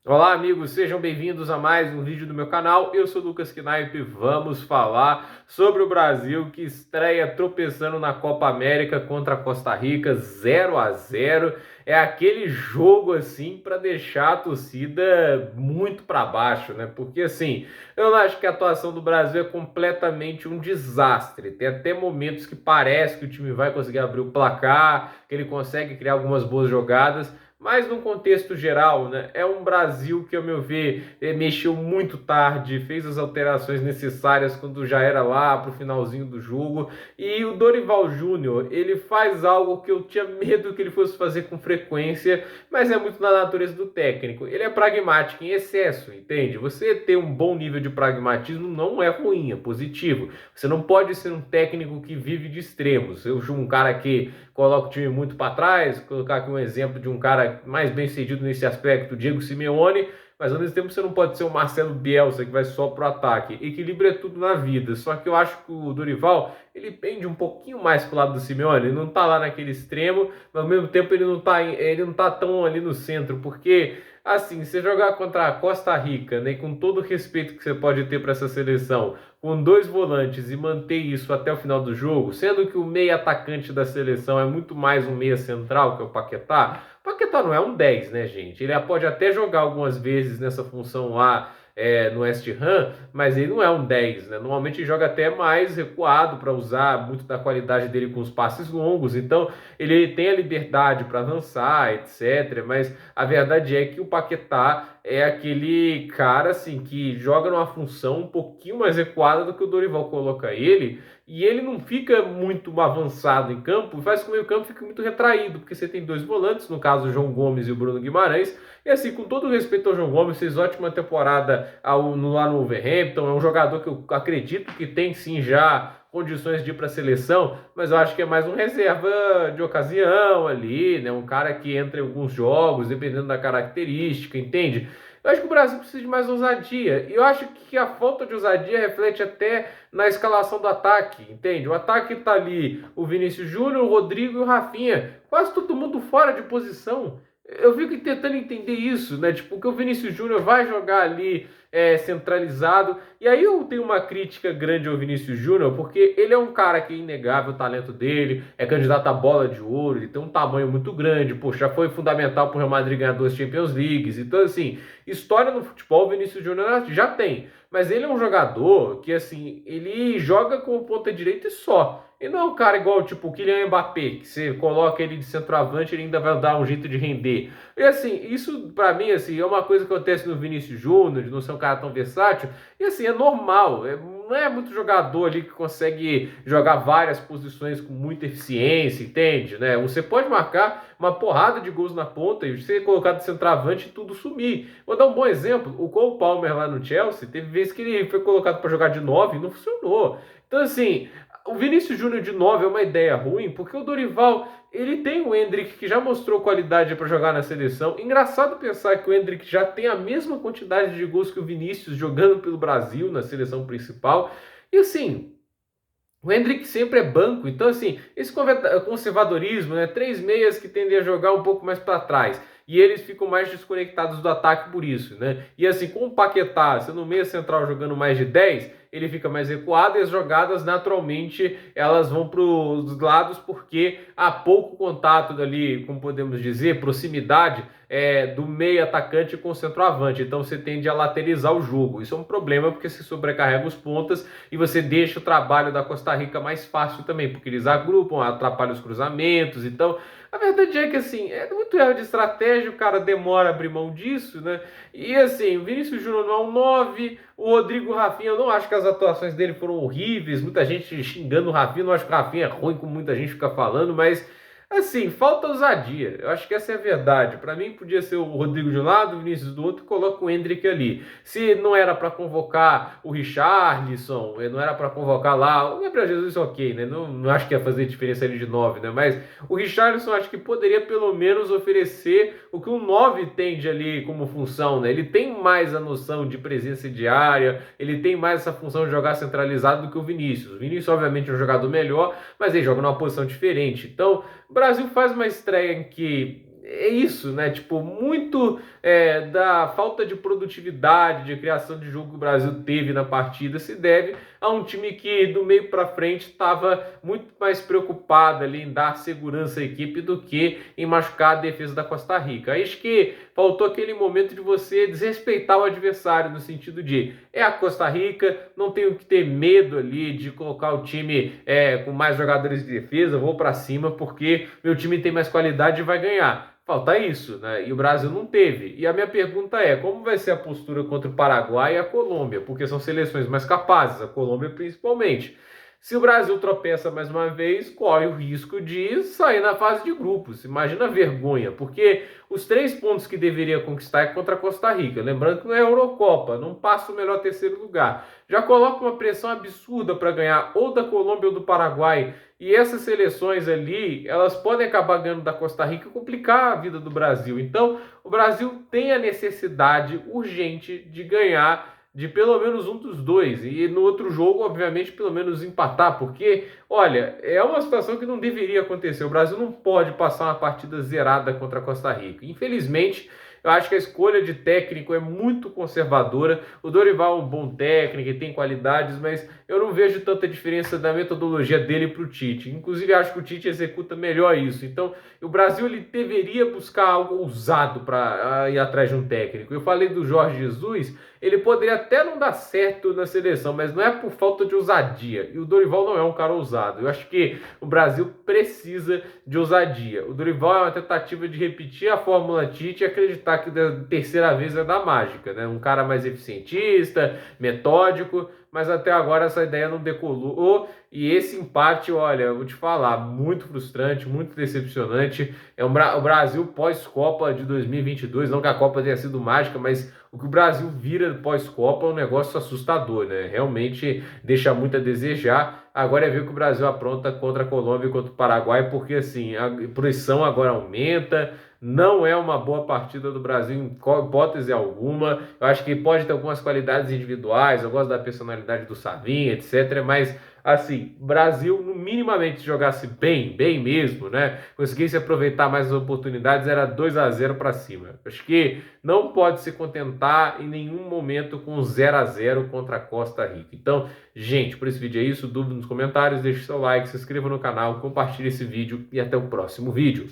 Olá, amigos, sejam bem-vindos a mais um vídeo do meu canal. Eu sou Lucas Knaip e vamos falar sobre o Brasil que estreia tropeçando na Copa América contra a Costa Rica, 0-0. É aquele jogo assim para deixar a torcida muito para baixo, né? Porque assim, eu acho que a atuação do Brasil é completamente um desastre. Tem até momentos que parece que o time vai conseguir abrir o placar, que ele consegue criar algumas boas jogadas. Mas num contexto geral, né, é um Brasil que, ao meu ver, mexeu muito tarde, fez as alterações necessárias quando já era lá para o finalzinho do jogo. E o Dorival Júnior, ele faz algo que eu tinha medo que ele fosse fazer com frequência, mas é muito na natureza do técnico. Ele é pragmático em excesso, entende? Você ter um bom nível de pragmatismo não é ruim, é positivo. Você não pode ser um técnico que vive de extremos. Eu sou um cara que coloca o time muito para trás, colocar aqui um exemplo de um cara mais bem sucedido nesse aspecto, Diego Simeone, mas ao mesmo tempo você não pode ser o Marcelo Bielsa que vai só pro ataque. Equilíbrio é tudo na vida. Só que eu acho que o Dorival, ele pende um pouquinho mais pro lado do Simeone, ele não tá lá naquele extremo, mas ao mesmo tempo ele não tá tão ali no centro, porque assim, você jogar contra a Costa Rica, né, com todo o respeito que você pode ter para essa seleção, com dois volantes e manter isso até o final do jogo, sendo que o meia atacante da seleção é muito mais um meia central, que é o Paquetá. O Paquetá não é um 10, né, gente? Ele pode até jogar algumas vezes nessa função lá no West Ham, mas ele não é um 10, né? Normalmente ele joga até mais recuado para usar muito da qualidade dele com os passes longos, então ele tem a liberdade para avançar, etc. Mas a verdade é que o Paquetá é aquele cara assim que joga numa função um pouquinho mais recuada do que o Dorival coloca ele, e ele não fica muito avançado em campo, e faz com que o meio campo fique muito retraído, porque você tem dois volantes, no caso o João Gomes e o Bruno Guimarães, e assim, com todo respeito ao João Gomes, fez ótima temporada lá no Wolverhampton, é um jogador que eu acredito que tem sim já condições de ir para a seleção, mas eu acho que é mais um reserva de ocasião ali, né? Um cara que entra em alguns jogos, dependendo da característica, entende? Eu acho que o Brasil precisa de mais ousadia. E eu acho que a falta de ousadia reflete até na escalação do ataque, entende? O ataque tá ali, o Vinícius Júnior, o Rodrigo e o Rafinha. Quase todo mundo fora de posição. Eu fico tentando entender isso, né? Tipo, que o Vinícius Júnior vai jogar ali centralizado. E aí eu tenho uma crítica grande ao Vinícius Júnior, porque ele é um cara que é inegável o talento dele, é candidato à bola de ouro, ele tem um tamanho muito grande, poxa, já foi fundamental para o Real Madrid ganhar duas Champions Leagues. Então, assim, história no futebol, o Vinícius Júnior já tem. Mas ele é um jogador que, assim, ele joga com ponta direita e só. E não é um cara igual, tipo, o Kylian Mbappé, que você coloca ele de centroavante, ele ainda vai dar um jeito de render. E assim, isso pra mim, assim, é uma coisa que acontece no Vinícius Júnior, de não ser um cara tão versátil. E assim, é normal. Não é muito jogador ali que consegue jogar várias posições com muita eficiência, entende? Né? Você pode marcar uma porrada de gols na ponta e ser colocado de centroavante e tudo sumir. Vou dar um bom exemplo. O Cole Palmer lá no Chelsea, teve vezes que ele foi colocado para jogar de 9 e não funcionou. Então, assim, o Vinícius Júnior de 9 é uma ideia ruim, porque o Dorival, ele tem o Endrick que já mostrou qualidade para jogar na seleção. Engraçado pensar que o Endrick já tem a mesma quantidade de gols que o Vinícius jogando pelo Brasil na seleção principal. E assim, o Endrick sempre é banco, então assim, esse conservadorismo, né, três meias que tendem a jogar um pouco mais para trás, e eles ficam mais desconectados do ataque por isso, né? E assim, com o Paquetá, sendo meia central jogando mais de 10, ele fica mais recuado e as jogadas naturalmente elas vão para os lados porque há pouco contato ali, como podemos dizer, proximidade do meio atacante com o centroavante. Então você tende a laterizar o jogo. Isso é um problema porque se sobrecarrega os pontas e você deixa o trabalho da Costa Rica mais fácil também, porque eles agrupam, atrapalham os cruzamentos. Então a verdade é que assim, é muito erro de estratégia, o cara demora a abrir mão disso, né? E assim, o Vinícius Júnior não é um 9, o Rodrigo Rafinha, eu não acho que as atuações dele foram horríveis, muita gente xingando o Rafinha, não acho que o Rafinha é ruim, como muita gente fica falando, mas assim, falta ousadia. Eu acho que essa é a verdade. Para mim, podia ser o Rodrigo de um lado, o Vinícius do outro, e coloca o Endrick ali. Se não era para convocar o Richarlison, não era para convocar lá, o Gabriel Jesus, ok, né? Não acho que ia fazer diferença ali de 9, né? Mas o Richarlison acho que poderia pelo menos oferecer o que um 9 tem de ali como função, né? Ele tem mais a noção de presença diária, ele tem mais essa função de jogar centralizado do que o Vinícius. O Vinícius, obviamente, é um jogador melhor, mas ele joga numa posição diferente. Então, o Brasil faz uma estreia em que é isso, né? Tipo, muito da falta de produtividade, de criação de jogo que o Brasil teve na partida se deve a um time que do meio para frente estava muito mais preocupado ali em dar segurança à equipe do que em machucar a defesa da Costa Rica. Acho que faltou aquele momento de você desrespeitar o adversário no sentido de é a Costa Rica, não tenho que ter medo ali de colocar o time com mais jogadores de defesa, vou para cima porque meu time tem mais qualidade e vai ganhar. Falta isso, né? E o Brasil não teve. E a minha pergunta é: como vai ser a postura contra o Paraguai e a Colômbia? Porque são seleções mais capazes, a Colômbia principalmente. Se o Brasil tropeça mais uma vez, corre o risco de sair na fase de grupos. Imagina a vergonha, porque os 3 pontos que deveria conquistar é contra a Costa Rica. Lembrando que não é Eurocopa, não passa o melhor terceiro lugar. Já coloca uma pressão absurda para ganhar ou da Colômbia ou do Paraguai. E essas seleções ali, elas podem acabar ganhando da Costa Rica e complicar a vida do Brasil. Então, o Brasil tem a necessidade urgente de ganhar de pelo menos um dos dois. E no outro jogo, obviamente, pelo menos empatar, porque, olha, é uma situação que não deveria acontecer. O Brasil não pode passar uma partida zerada contra a Costa Rica. Infelizmente, eu acho que a escolha de técnico é muito conservadora. O Dorival é um bom técnico e tem qualidades, mas eu não vejo tanta diferença da metodologia dele para o Tite. Inclusive, acho que o Tite executa melhor isso. Então, o Brasil ele deveria buscar algo ousado para ir atrás de um técnico. Eu falei do Jorge Jesus, ele poderia até não dar certo na seleção, mas não é por falta de ousadia. E o Dorival não é um cara ousado. Eu acho que o Brasil precisa de ousadia. O Dorival é uma tentativa de repetir a fórmula Tite e acreditar que da terceira vez é da mágica, né? Um cara mais eficientista, metódico, mas até agora essa ideia não decolou. E esse empate, olha, eu vou te falar, muito frustrante, muito decepcionante. É o Brasil pós-Copa de 2022, não que a Copa tenha sido mágica, mas o que o Brasil vira pós-Copa é um negócio assustador, né? Realmente deixa muito a desejar. Agora é ver o que o Brasil apronta contra a Colômbia e contra o Paraguai, porque assim, a pressão agora aumenta. Não é uma boa partida do Brasil em hipótese alguma. Eu acho que pode ter algumas qualidades individuais. Eu gosto da personalidade do Savinho, etc. Mas, assim, Brasil, no minimamente jogasse bem, bem mesmo, né? Conseguisse aproveitar mais as oportunidades, era 2-0 para cima. Acho que não pode se contentar em nenhum momento com 0-0 contra a Costa Rica. Então, gente, por esse vídeo é isso. Dúvida nos comentários, deixe seu like, se inscreva no canal, compartilhe esse vídeo e até o próximo vídeo.